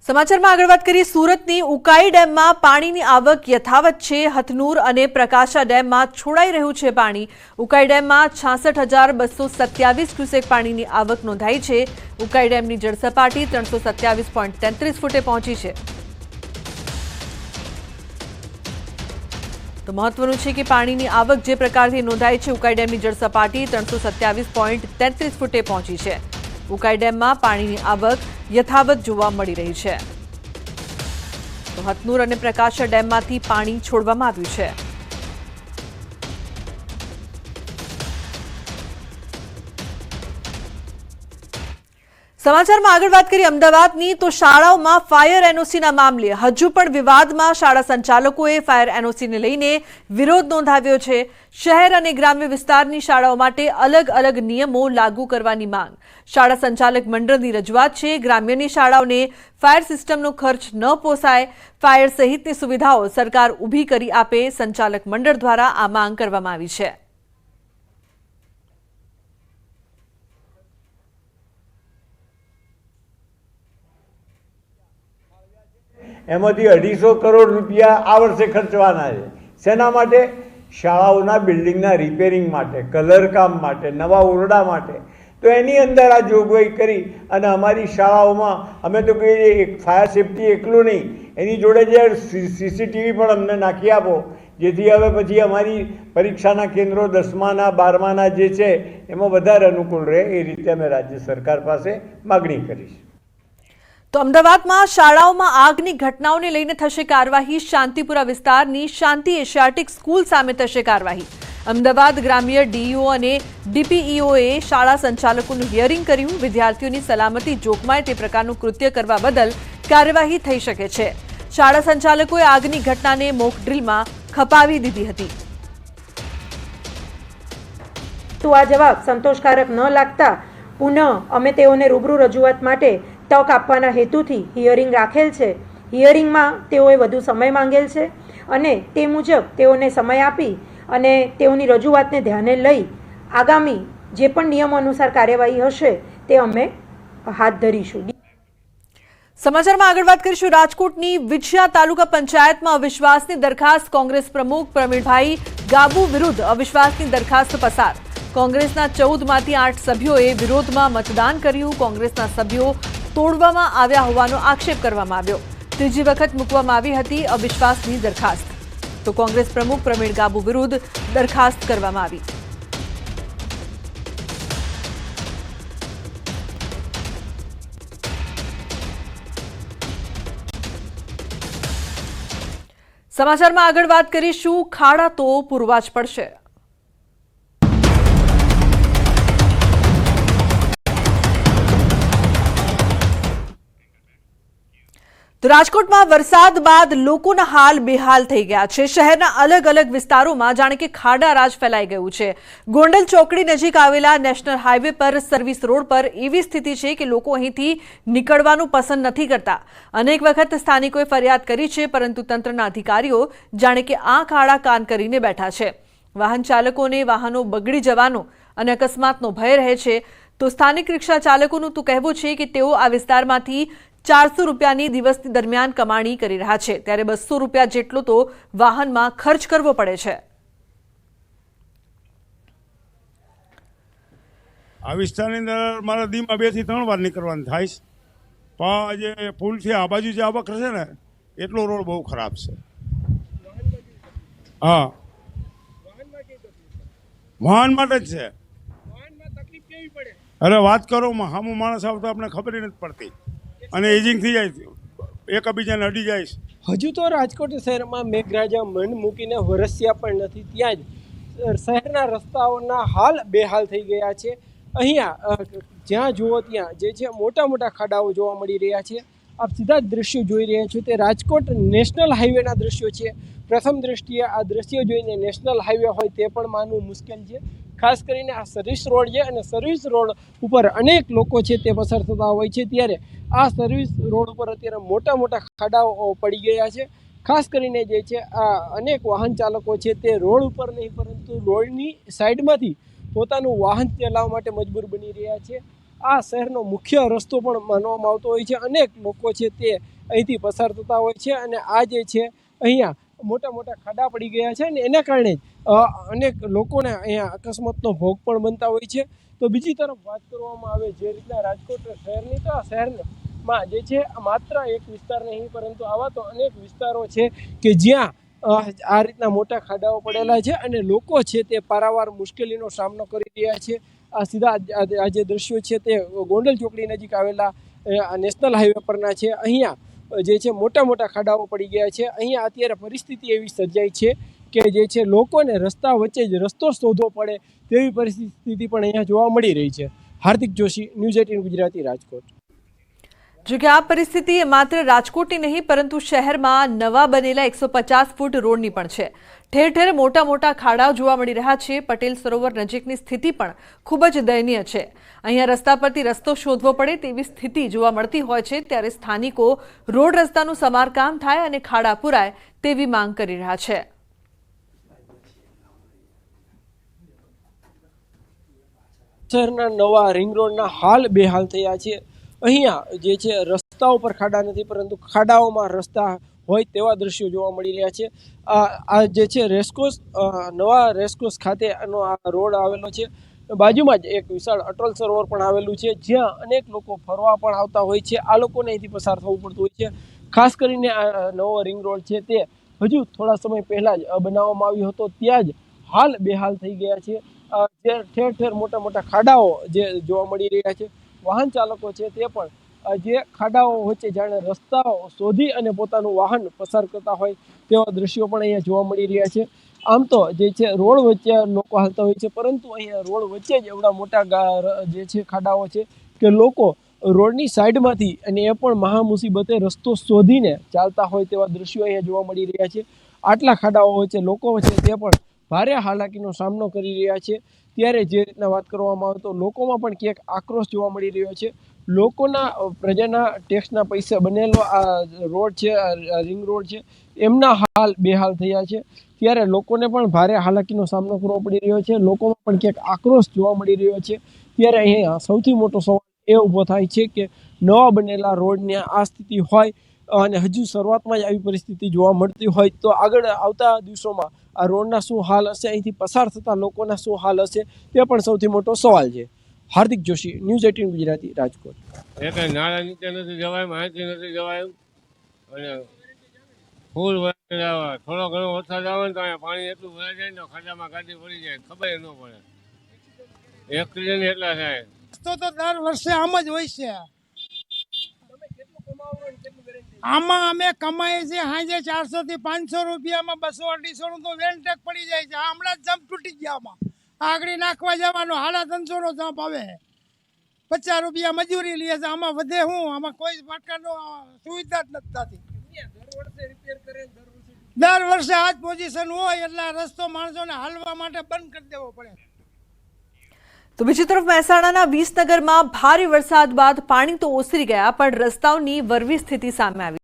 સમાચારમાં આગળ વાત કરીએ સુરતની ઉકાઈ ડેમમાં પાણીની આવક યથાવત છે। હથનુર અને પ્રકાશા ડેમમાં છોડાઈ રહ્યું છે પાણી। ઉકાઈ ડેમમાં 66,227 ક્યુસેક પાણીની આવક નોંધાઈ છે। ઉકાઈ ડેમની જળ સપાટી 327.33 ફૂટે પહોંચી છે। તો મહત્વનું છે કે પાણીની આવક જે પ્રકારથી નોંધાઈ છે, ઉકાઈ ડેમની જળ સપાટી 327.33 ફૂટે પહોંચી છે। ઉકાઈ ડેમમાં પાણીની આવક યથાવત જોવા મળી રહી છે। તો હથનુર અને પ્રકાશા ડેમમાંથી પાણી છોડવામાં આવ્યું છે। સમાચારમાં આગળ વાત કરીએ અમદાવાદની, તો શાળાઓમાં ફાયર એનઓસીના મામલે હજુ પણ વિવાદમાં શાળા સંચાલકોએ ફાયર એનઓસીને લઈને વિરોધ નોંધાવ્યો છે। શહેર અને ગ્રામ્ય વિસ્તારની શાળાઓ માટે અલગ અલગ નિયમો લાગુ કરવાની માંગ। શાળા સંચાલક મંડળની રજૂઆત છે, ગ્રામ્યની શાળાઓને ફાયર સિસ્ટમનો ખર્ચ ન પોસાય, ફાયર સહિતની સુવિધાઓ સરકાર ઊભી કરી આપે। સંચાલક મંડળ દ્વારા આ માંગ કરવામાં આવી છે। એમાંથી 250 કરોડ રૂપિયા આ વર્ષે ખર્ચવાના છે। શેના માટે? શાળાઓના બિલ્ડિંગના રિપેરિંગ માટે, કલરકામ માટે, નવા ઓરડા માટે। તો એની અંદર આ જોગવાઈ કરી અને અમારી શાળાઓમાં અમે તો કહીએ એક ફાયર સેફટી એકલું નહીં, એની જોડે જે સીસીટીવી પણ અમને નાખી આપો, જેથી હવે પછી અમારી પરીક્ષાના કેન્દ્રો 10માના 12માના જે છે એમાં વધારે અનુકૂળ રહે। એ રીતે અમે રાજ્ય સરકાર પાસે માગણી કરીશ। તો અમદાવાદમાં શાળાઓમાં આગની ઘટનાઓને લઈને થશે કાર્યવાહી। શાંતિપુરા વિસ્તારની શાંતિ એશિયાટિક સ્કૂલ સામે થશે કાર્યવાહી। અમદાવાદ ગ્રામ્ય ડીઈઓ અને ડીપીઈઓએ શાળા સંચાલકોનું હિયરિંગ કર્યું। વિદ્યાર્થીઓની સલામતી જોખમાય તે પ્રકારનું કૃત્ય કરવા બદલ કાર્યવાહી થઈ શકે છે। શાળા સંચાલકોએ આગની ઘટનાને મોક ડ્રીલમાં ખપાવી દીધી હતી। તો આ જવાબ સંતોષકારક ન લાગતા પુનઃ અમે તેઓને રૂબરૂ રજૂઆત માટે તક આપવાના હેતુથી હિયરિંગ રાખેલ છે। હિયરિંગમાં તેઓએ વધુ સમય માંગેલ છે અને તે મુજબ તેઓને સમય આપી અને તેઓની રજૂઆતને ધ્યાને લઈ આગામી જે પણ નિયમો અનુસાર કાર્યવાહી હશે તે અમે હાથ ધરીશું। સમાચારમાં આગળ વાત કરીશું રાજકોટની વિછિયા તાલુકા પંચાયતમાં અવિશ્વાસની દરખાસ્ત। કોંગ્રેસ પ્રમુખ પ્રવીણભાઈ ગાબુ વિરુદ્ધ અવિશ્વાસની દરખાસ્ત પસાર। કોંગ્રેસના 14માંથી 8 સભ્યોએ વિરોધમાં મતદાન કર્યું। કોંગ્રેસના સભ્યો તોડવામાં આવ્યા હોવાનો આક્ષેપ કરવામાં આવ્યો। ત્રીજી વખત મૂકવામાં આવી હતી અવિશ્વાસની દરખાસ્ત। તો કોંગ્રેસ પ્રમુખ પ્રવીણ ગાબુ વિરુદ્ધ દરખાસ્ત કરવામાં આવી। સમાચારમાં આગળ વાત કરીશું ખાડા તો પૂરવા જ પડશે। તો રાજકોટમાં વરસાદ બાદ લોકોના હાલ બેહાલ થઈ ગયા છે। શહેરના અલગ અલગ વિસ્તારોમાં જાણે કે ખાડા રાજ ફેલાઈ ગયું છે। ગોંડલ ચોકડી નજીક આવેલા નેશનલ હાઈવે પર સર્વિસ રોડ પર એવી સ્થિતિ છે કે લોકો અહીંથી નીકળવાનું પસંદ નથી કરતા। અનેક વખત સ્થાનિકોએ ફરિયાદ કરી છે, પરંતુ તંત્રના અધિકારીઓ જાણે કે આંખ આડા કાન કરીને બેઠા છે। વાહન ચાલકોને વાહનો બગડી જવાનો અને અકસ્માતનો ભય રહે છે। તો સ્થાનિક રિક્ષા ચાલકોનું તો કહેવું છે કે તેઓ આ વિસ્તારમાંથી 400 રૂપિયાની દિવસની દરમિયાન કમાણી કરી રહ્યા છે, ત્યારે 200 રૂપિયા જેટલો તો વાહનમાં ખર્ચ કરવો પડે છે। આ વિસ્તારની અંદર મારા દીમાં 2 થી 3 વાર નીકળવાનું થાય છે, પણ જે પુલથી આ બાજુ જે આવક છે ને એટલો રોડ બહુ ખરાબ છે। હા, વાહન માટે જ છે। અરે વાત કરો, સામું માણસ આવતો આપણે ખબર નથી પડતી અને એજિંગ થઈ જાય, એકબીજાને અડી જાય। હજુ તો રાજકોટ શહેરમાં મેઘરાજા મન મૂકીને વરસ્યા પણ નથી, ત્યાં જ શહેરના રસ્તાઓના હાલ બેહાલ થઈ ગયા છે। અહીંયા જ્યાં જુઓ ત્યાં જે છે મોટા મોટા ખાડાઓ જોવા મળી રહ્યા છે। આપ સીધા જ દ્રશ્યો જોઈ રહ્યા છો તે રાજકોટ નેશનલ હાઈવેના દ્રશ્યો છે। પ્રથમ દ્રષ્ટિએ આ દ્રશ્યો જોઈને નેશનલ હાઈવે હોય તે પણ માનવું મુશ્કેલ છે। ખાસ કરીને આ સર્વિસ રોડ છે અને સર્વિસ રોડ ઉપર અનેક લોકો છે તે પસાર થતા હોય છે, ત્યારે આ સર્વિસ રોડ ઉપર અત્યારે મોટા મોટા ખાડાઓ પડી ગયા છે। ખાસ કરીને જે છે આ અનેક વાહન ચાલકો છે તે રોડ ઉપર નહીં પરંતુ રોડની સાઈડમાંથી પોતાનું વાહન ચલાવવા માટે મજબૂર બની રહ્યા છે। આ શહેરનો મુખ્ય રસ્તો પણ માનવામાં આવતો હોય છે. અનેક લોકો છે તે અહીંથી પસાર થતા હોય છે અને આ જે છે અહીંયા મોટા મોટા ખાડા પડી ગયા છે અને એના કારણે અનેક લોકોને અહીંયા અકસ્માતનો ભોગ પણ બનતા હોય છે. તો બીજી તરફ વાત કરવામાં આવે જે રીતના રાજકોટ શહેરની, તો આ શહેરમાં જે છે માત્ર એક વિસ્તાર નહીં પરંતુ આવા તો અનેક વિસ્તારો છે કે જ્યાં આ રીતના મોટા ખાડાઓ પડેલા છે અને લોકો છે તે પારાવાર મુશ્કેલીનો સામનો કરી રહ્યા છે. આ સીધા આ જે દ્રશ્યો છે તે ગોંડલ ચોકડી નજીક આવેલા નેશનલ હાઈવે પરના છે. અહીંયા જે છે મોટા મોટા ખાડાઓ પડી ગયા છે. અહીંયા અત્યારે પરિસ્થિતિ એવી સર્જાઈ છે કે જે છે લોકોને રસ્તા વચ્ચે જ રસ્તો શોધવો પડે તેવી પરિસ્થિતિ પણ અહીંયા જોવા મળી રહી છે. હાર્દિક જોશી, ન્યૂઝ 18 ગુજરાતી, રાજકોટ. જો કે આ પરિસ્થિતિ માત્ર રાજકોટની નહીં પરંતુ શહેરમાં નવા બનેલા 150 ફૂટ રોડની પણ છે. ઠેર ઠેર મોટા મોટા ખાડાઓ જોવા મળી રહ્યા છે. પટેલ સરોવર નજીકની સ્થિતિ પણ ખૂબ જ દયનીય છે. અહીંયા રસ્તા પરથી રસ્તો શોધવો પડે તેવી સ્થિતિ જોવા મળતી હોય છે. ત્યારે સ્થાનિકો રોડ રસ્તાનું સમારકામ થાય અને ખાડા પુરાય તેવી માંગ કરી રહ્યા છે. શહેરના નવા રિંગ રોડના હાલ બેહાલ થયા છે. અહીંયા જે છે રસ્તાઓ પર ખાડા નથી પરંતુ ખાડાઓમાં રસ્તા હોય તેવા દ્રશ્યો જોવા મળી રહ્યા છે. આ જે છે રેસકોર્સ, નવા રેસકોર્સ ખાતે આ રોડ આવેલો છે. બાજુમાં જ એક વિશાળ અટલ સરોવર પણ આવેલું છે જ્યાં અનેક લોકો ફરવા પણ આવતા હોય છે. આ લોકોને અહીંથી પસાર થવું પડતું હોય છે. ખાસ કરીને આ નવો રિંગ રોડ છે તે હજુ થોડા સમય પહેલા જ બનાવવામાં આવ્યો હતો, ત્યાં જ હાલ બેહાલ થઈ ગયા છે. જે ઠેર ઠેર મોટા મોટા ખાડાઓ જે જોવા મળી રહ્યા છે. વાહન ચાલકો છે તે પણ જે ખાડાઓ વચ્ચે જાણે રસ્તાઓ શોધી અને પોતાનું વાહન પસાર કરતા હોય તેવા દ્રશ્યો પણ અહીંયા જોવા મળી રહ્યા છે. આમ તો જે છે રોડ વચ્ચે લોકો હાલતા હોય છે પરંતુ અહીંયા રોડ વચ્ચે જ એવડા મોટા જે છે ખાડાઓ છે કે લોકો રોડની સાઈડમાંથી અને એ પણ મહા મુસીબતે રસ્તો શોધીને ચાલતા હોય તેવા દ્રશ્યો અહીંયા જોવા મળી રહ્યા છે. આટલા ખાડાઓ વચ્ચે લોકો છે તે પણ ભારે હાલાકીનો સામનો કરી રહ્યા છે. ત્યારે જે રીતના વાત કરવામાં આવે તો લોકોમાં પણ ક્યાંક આક્રોશ જોવા મળી રહ્યો છે. લોકોના પ્રજાના ટેક્સના પૈસા બનેલો આ રોડ છે, રિંગ રોડ છે, એમના હાલ બેહાલ થયા છે. ત્યારે લોકોને પણ ભારે હાલાકીનો સામનો કરવો પડી રહ્યો છે. લોકોમાં પણ ક્યાંક આક્રોશ જોવા મળી રહ્યો છે. ત્યારે અહીંયા સૌથી મોટો સવાલ એ ઊભો થાય છે કે નવા બનેલા રોડની આ સ્થિતિ હોય અને હજુ શરૂઆતમાં જ આવી પરિસ્થિતિ જોવા મળતી હોય તો આગળ આવતા દિવસોમાં આ રોડના શું હાલ હશે, અહીંથી પસાર થતા લોકોના શું હાલ હશે, તે પણ સૌથી મોટો સવાલ છે. હાર્દિક જોશી, ન્યૂઝ 18 ગુજરાતી, રાજકોટ. એક નાળા નીચે નથી જવાય, માહિતી નથી જવાય અને ફૂલ વરસાદ થોડો ઘણો વરસાદ આવે ને તો અહીંયા પાણી એટલું ભરાઈ જાય ને ખાડામાં ગાડી પડી જાય, ખબર ન પડે. એક્સિડન્ટ એટલા થાય. તો દર વર્ષે આમ જ હોય છે. આમાં અમે કમાઈએ છીએ સાંજે 400 થી 500 રૂપિયામાં 200-250 નું તો વેલટેક પડી જાય છે. હમણાં જ જમ્પ તૂટી ગયા. આમાં આગળ નાખવા જવાનો 350 નો જમ્પ આવે, 50 રૂપિયા મજૂરી લે છે. આમાં વધે શું? આમાં કોઈ પ્રકારનો સુવિધા જ નથી. દર વર્ષે આ જ પોઝિશન હોય એટલે રસ્તો માણસોને હાલવા માટે બંધ કરી દેવો પડે. તો બીજી તરફ મહેસાણાના વિસનગરમાં ભારે વરસાદ બાદ પાણી તો ઓસરી ગયા પણ રસ્તાઓની વરવી સ્થિતિ સામે આવી.